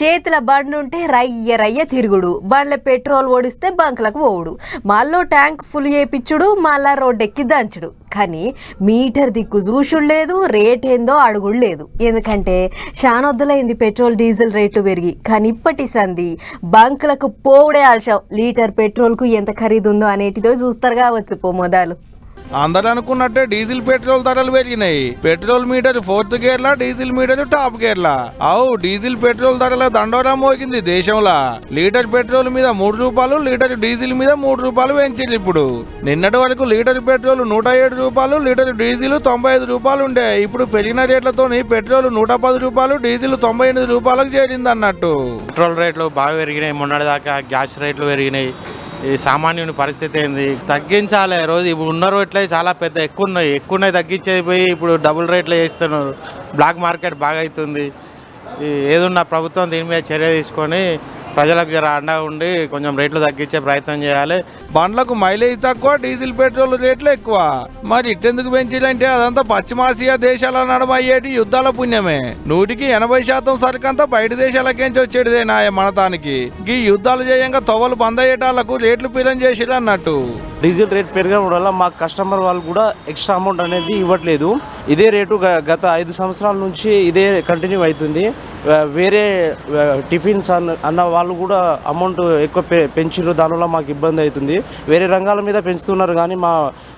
చేతుల బండి ఉంటే రయ్య రయ్య తిరుగుడు, బండ్ల పెట్రోల్ ఓడిస్తే బంకులకు పోవుడు, మళ్ళీ ట్యాంక్ ఫుల్ చేపించుడు, మళ్ళా రోడ్డెక్కి దంచుడు. కానీ మీటర్ దిక్కు చూసుడు లేదు, రేట్ ఏందో అడుగుడు లేదు. ఎందుకంటే శానొద్దులైంది పెట్రోల్ డీజిల్ రేట్లు పెరిగి. కానీ ఇప్పటి సంది బంకులకు పోవుడే ఆల్చాం. లీటర్ పెట్రోల్కు ఎంత ఖరీదు ఉందో అనేటిదో చూస్తారు కావచ్చు పో మొదలు. అందరూ అనుకున్నట్టే డీజిల్ పెట్రోల్ ధరలు పెరిగినాయి. పెట్రోల్ మీటర్ 4th గేర్లా, డీజిల్ మీటర్ టాప్ గేర్లా. డీజిల్ పెట్రోల్ ధరల దండోరా మోగింది దేశంలో. లీటర్ పెట్రోల్ మీద 3 రూపాయలు, లీటర్ డీజిల్ మీద 3 రూపాయలు పెంచింది. ఇప్పుడు నిన్నటి వరకు లీటర్ పెట్రోల్ 107 రూపాయలు, లీటర్ డీజిల్ 95 రూపాయలు ఉండే. ఇప్పుడు పెరిగిన రేట్లతోని పెట్రోల్ 110 రూపాయలు, డీజిల్ 98 రూపాయలకు చేరింది అన్నట్టు. పెట్రోల్ రేట్లు బాగా పెరిగినాయి. మొన్నటిదాకా గ్యాస్ రేట్లు పెరిగినాయి. ఈ సామాన్యుని పరిస్థితి ఏంది? తగ్గించాలి. రోజు ఇప్పుడు ఉన్న రేట్లే చాలా ఎక్కువ తగ్గించేది పోయి ఇప్పుడు డబుల్ రేట్లు చేస్తున్నారు. బ్లాక్ మార్కెట్ బాగా అవుతుంది. ఏదున్నా ప్రభుత్వం దీని మీద చర్య తీసుకొని ప్రజలకు జర అండగా ఉండి కొంచెం రేట్లు తగ్గించే ప్రయత్నం చేయాలి. బండ్లకు మైలేజ్ తక్కువ, డీజిల్ పెట్రోల్ రేట్లు ఎక్కువ. మరి ఇట్టెందుకు పెంచాలంటే అదంతా పశ్చిమాసియా దేశాల నడుమ అయ్యేటి యుద్ధాల పుణ్యమే. 100% సరుకంతా బయట దేశాలకేంచి వచ్చేటిదే నాయ మనతానికి. ఈ యుద్ధాలు చేయంగా తొవ్వలు బంద్ అయ్యేటాలకు రేట్లు పిలం చేసిరు అన్నట్టు. డీజిల్ రేట్ పెరగడం వల్ల మా కస్టమర్ వాళ్ళు కూడా ఎక్స్ట్రా అమౌంట్ అనేది ఇవ్వట్లేదు. ఇదే రేటు గత 5 సంవత్సరాల నుంచి ఇదే కంటిన్యూ అవుతుంది. వేరే టిఫిన్స్ అన్న వాళ్ళు కూడా అమౌంట్ ఎక్కువ పెంచారు. దానివల్ల మాకు ఇబ్బంది అవుతుంది. వేరే రంగాల మీద పెంచుతున్నారు కానీ మా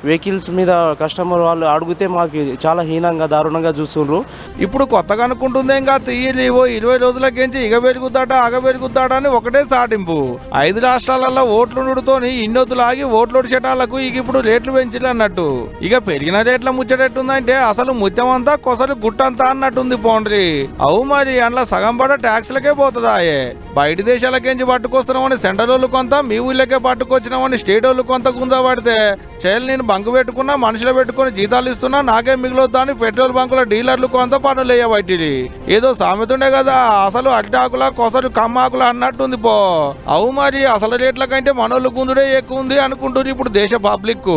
వెహికల్స్ మీద కస్టమర్ వాళ్ళు అడిగితే మాకు చాలా హీనంగా దారుణంగా చూస్తున్నారు. ఇప్పుడు కొత్తగా అనుకుంటుంది ఇంకా తీయలి 20 రోజులకేంచి ఇగ పెరుగుతాడా అగ పెరుగుతాడా అని ఒకటే సాటింపు. 5 రాష్ట్రాలలో ఓట్లు నుడుతోని ఇన్నొద్దులాగి ఓట్లు చెటాలకు ఇక ఇప్పుడు రేట్లు పెంచిలు అన్నట్టు. ఇక పెరిగిన రేట్ల ముచ్చటెట్టుందంటే అసలు ముత్యమంతా కొసలు గుట్టంతా అన్నట్టుంది పోండ్రి. మరి అందులో సగం పడ ట్యాక్స్లకే పోతుందాయే. బయట దేశాలకేంచి పట్టుకొస్తున్నామని సెంట్రల్ వాళ్ళు కొంత, మీ ఊళ్ళకే పట్టుకొచ్చినామని స్టేట్ వాళ్ళు కొంత గుంజా పడితే చేయాలి. నేను బంకు పెట్టుకున్నా, మనుషులు పెట్టుకుని జీతాలు ఇస్తున్నా, నాకే మిగిలొద్దా అని పెట్రోల్ బంకుల డీలర్లు కొంత పనులు వేయబట్టి. ఏదో సామెతుండే కదా, అసలు అడ్డాకుల కొసలు కమ్మాకుల అన్నట్టుంది పో. మరి అసలు రేట్ల కంటే మనోళ్ళు గుంజుడే ఎక్కువ ఉంది అనుకుంటున్నారు ఇప్పుడు దేశ పబ్లిక్.